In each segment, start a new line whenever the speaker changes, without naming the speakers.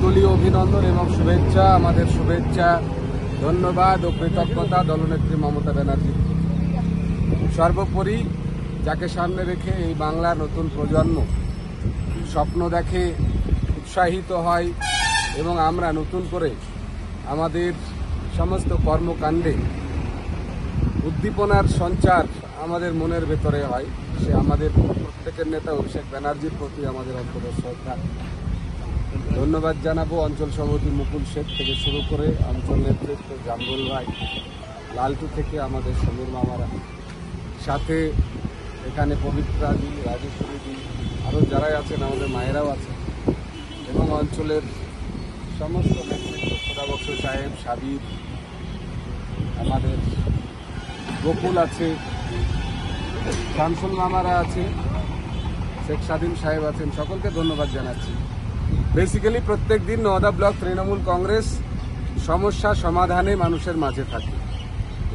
সর্বদলীয় অভিনন্দন এবং শুভেচ্ছা, আমাদের শুভেচ্ছা, ধন্যবাদ ও কৃতজ্ঞতা দলনেত্রী মমতা ব্যানার্জি। সর্বোপরি যাকে সামনে রেখে এই বাংলার নতুন প্রজন্ম স্বপ্ন দেখে, উৎসাহিত হয় এবং আমরা নতুন করে আমাদের সমস্ত কর্মকাণ্ডে উদ্দীপনার সঞ্চার আমাদের মনের ভেতরে হয়, সে আমাদের প্রত্যেকের নেতা অভিষেক ব্যানার্জির প্রতি আমাদের অন্তর শ্রদ্ধা। ধন্যবাদ জানাবো অঞ্চল সভাপতি মুকুল শেখ থেকে শুরু করে অঞ্চল নেতৃত্ব জাম্বুল ভাই, লালটু থেকে আমাদের সমীর মামারা, সাথে এখানে পবিত্রাদি, রাজেশ্বরীদি, আরও যারাই আছেন আমাদের মায়েরাও আছেন এবং অঞ্চলের সমস্ত নেতৃত্ব, খোদাবক্স সাহেব, সাবির, আমাদের গোকুল আছে, শামসুল মামারা আছে, শেখ স্বাধীন সাহেব আছেন, সকলকে ধন্যবাদ জানাচ্ছি। বেসিক্যালি প্রত্যেক দিন নওদা ব্লক তৃণমূল কংগ্রেস সমস্যা সমাধানে মানুষের মাঝে থাকে।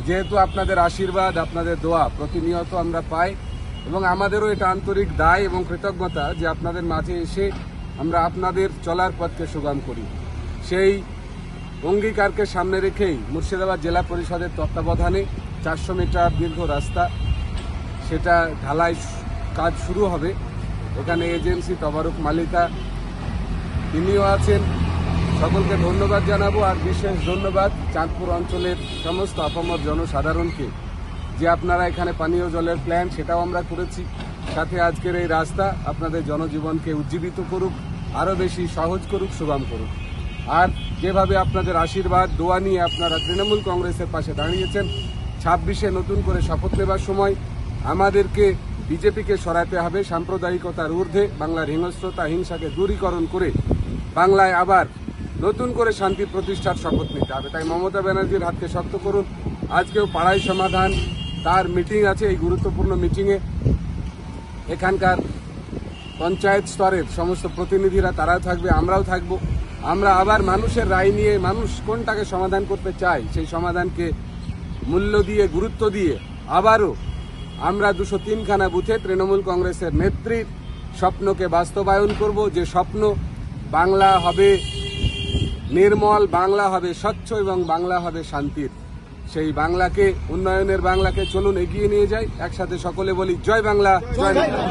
যেহেতু আপনাদের আশীর্বাদ, আপনাদের দোয়া প্রতিনিয়ত আমরা পাই এবং আমাদেরও এটা আন্তরিক দায় এবং কৃতজ্ঞতা যে আপনাদের মাঝে এসে আমরা আপনাদের চলার পথকে সুগম করি। সেই অঙ্গীকারকে সামনে রেখেই মুর্শিদাবাদ জেলা পরিষদের তত্ত্বাবধানে 400 মিটার দীর্ঘ রাস্তা, সেটা ঢালাই কাজ শুরু হবে। এখানে এজেন্সি তবারুক মালিকা তিনিও আছেন, সকলকে ধন্যবাদ জানাবো। আর বিশেষ ধন্যবাদ চাঁদপুর অঞ্চলের সমস্ত আপামর জনসাধারণকে যে আপনারা এখানে পানীয় জলের প্ল্যান সেটাও আমরা করেছি, সাথে আজকের এই রাস্তা আপনাদের জনজীবনকে উজ্জীবিত করুক, আরও বেশি সহজ করুক, সুগম করুক। আর যেভাবে আপনাদের আশীর্বাদ দোয়া নিয়ে আপনারা তৃণমূল কংগ্রেসের পাশে দাঁড়িয়েছেন, 26-এ নতুন করে শপথ নেবার সময় আমাদেরকে বিজেপিকে সরাতে হবে, সাম্প্রদায়িকতার ঊর্ধ্বে বাংলার হিংস্রতা হিংসাকে দূরীকরণ করে বাংলায় আবার নতুন করে শান্তি প্রতিষ্ঠার শপথ নিতে হবে। তাই মমতা ব্যানার্জির হাতকে শক্ত করুন। আজকেও পাড়ায় সমাধান তার মিটিং আছে, এই গুরুত্বপূর্ণ মিটিংয়ে এখানকার পঞ্চায়েত স্তরের সমস্ত প্রতিনিধিরা তারাও থাকবে, আমরাও থাকব। আমরা আবার মানুষের রায় নিয়ে, মানুষ কোনটাকে সমাধান করতে চায় সেই সমাধানকে মূল্য দিয়ে, গুরুত্ব দিয়ে আবারও আমরা 203খানা বুথে তৃণমূল কংগ্রেসের নেত্রীর স্বপ্নকে বাস্তবায়ন করব। যে স্বপ্ন বাংলা হবে নির্মল, বাংলা হবে স্বচ্ছ এবং বাংলা হবে শান্তির, সেই বাংলাকে, উন্নয়নের বাংলাকে চলুন এগিয়ে নিয়ে যাই। একসাথে সকলে বলি জয় বাংলা, জয় বাংলা।